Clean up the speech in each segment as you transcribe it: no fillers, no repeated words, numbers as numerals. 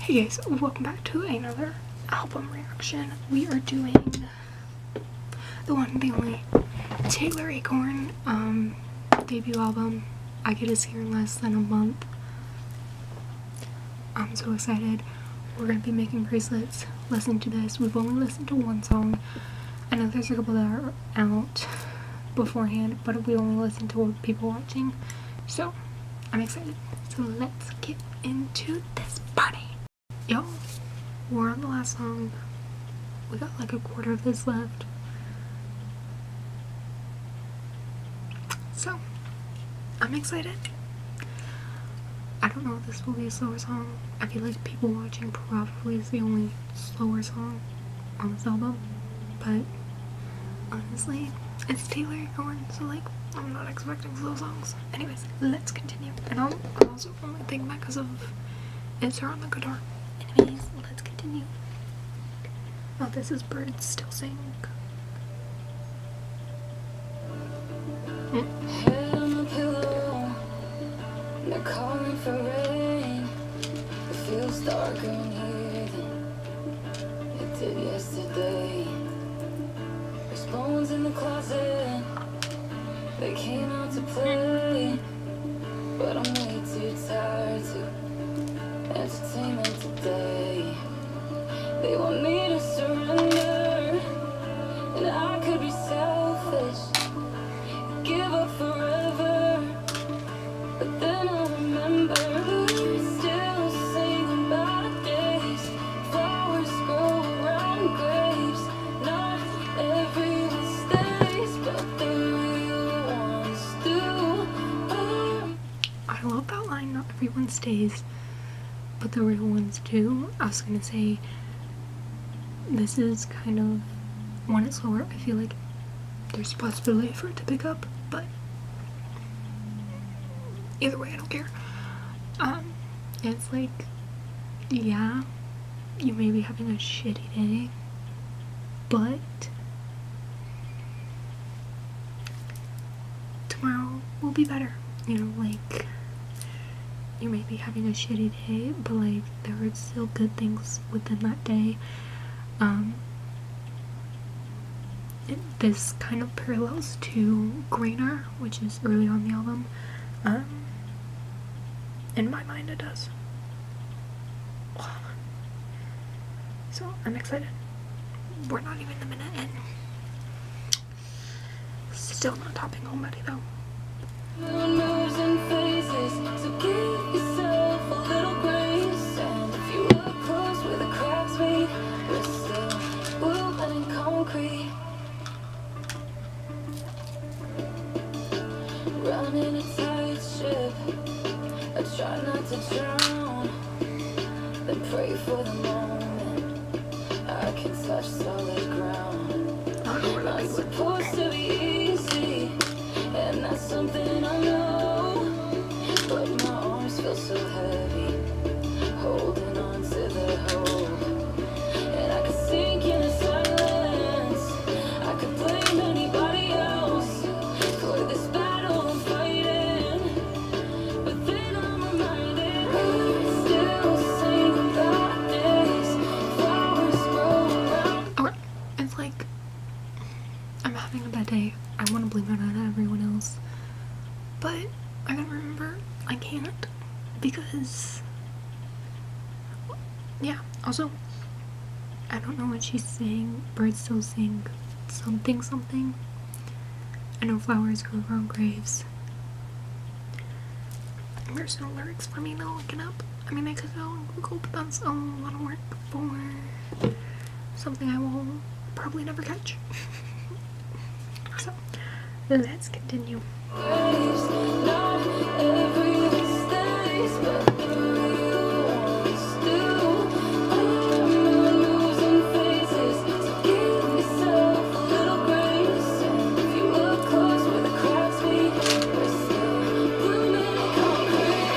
Hey guys, welcome back to another album reaction. We are doing the one and the only Lara-Ekholm debut album. I get his here in less than a month. I'm so excited. We're gonna be making bracelets. Listen to this. We've only listened to one song. I know there's a couple that are out beforehand, but we only listened to people watching. So I'm excited. So let's get into this party. Yo, we're on the last song. We got like a quarter of this left. So, I'm excited. I don't know if this will be a slower song. I feel like People Watching probably is the only slower song on this album. But, honestly, it's Lara-Ekholm, so like, I'm not expecting slow songs. Anyways, let's continue. And I'm also only thinking that because of it's her on the guitar. Anyways, let's continue. Oh, this is Birds Still Sing. Head on the pillow, they're calling for rain. It feels darker in here than it did yesterday. There's bones in the closet, they came out to play, but I'm way too tired to entertain them today. They want me to surrender, and I could be selfish, give up forever, but then I remember birds still sing about days, flowers grow around graves, not everyone stays, but the real ones do. I love that line, not everyone stays, but the real ones do. I was gonna say, this is kind of, when it's slower, I feel like there's a possibility for it to pick up, but either way, I don't care. It's like, yeah, you may be having a shitty day, but tomorrow will be better, you know, like, you may be having a shitty day, but like, there are still good things within that day. This kind of parallels to Greener, which is early on the album. In my mind it does. So I'm excited. We're not even a minute in. Still not topping Homebody though. Moves and phases, so give yourself a little grace. And if you look close where the cracks meet, we're still woven in concrete. Running a tight ship, I try not to drown, then pray for the moment I can touch solid ground. Not supposed to be easy, and that's something I know, but my arms feel so heavy, holding on to the hope, and I could sink in a silence, I could blame anybody else for this battle I'm fighting, but then I'm reminded birds still sing about days, flowers grow around. Okay, it's like, I'm having a bad day. I want to blame it on everyone else, but I gotta remember I can't, because yeah, also I don't know what she's saying. Birds still sing something something. I know flowers grow around graves. There's no lyrics for me to look it up. I mean, I could go on Google, but that's a lot of work for something I will probably never catch. So let's continue. Graves, not everyone stays, but the real ones do. Moves and phases, so give yourself a little grace. And if you look close where the cracks meet, we're still blooming in concrete.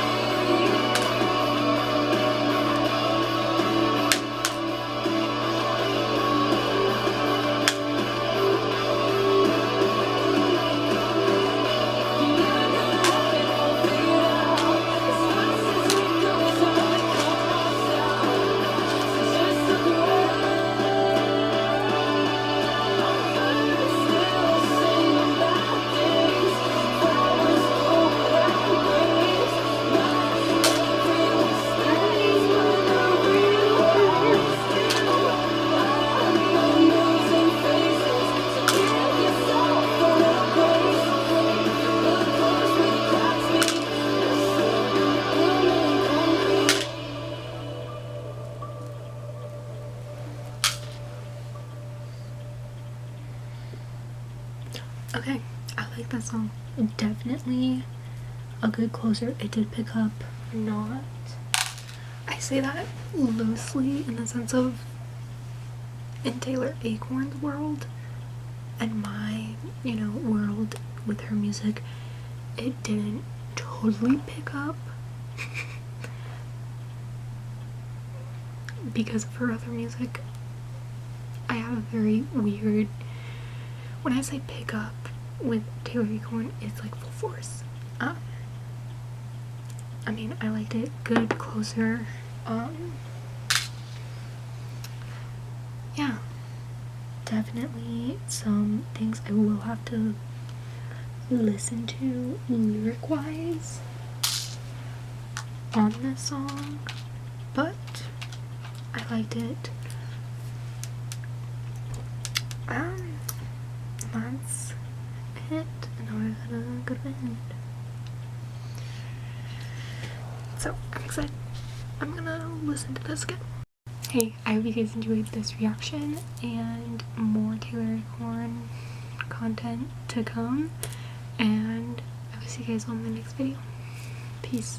like that song. Definitely a good closer. It did pick up, not, I say that loosely in the sense of in Lara-Ekholm's world and my, you know, world with her music, it didn't totally pick up because of her other music. I have a very weird, when I say pick up with Lara-Ekholm, it's like full force. I mean, I liked it. Good, closer. Yeah, definitely some things I will have to listen to lyric wise on this song, but I liked it. That's it. Now I gotta go to bed. So I'm excited. I'm gonna listen to this again. Hey, I hope you guys enjoyed this reaction and more Lara-Ekholm content to come, and I will see you guys on my next video. Peace.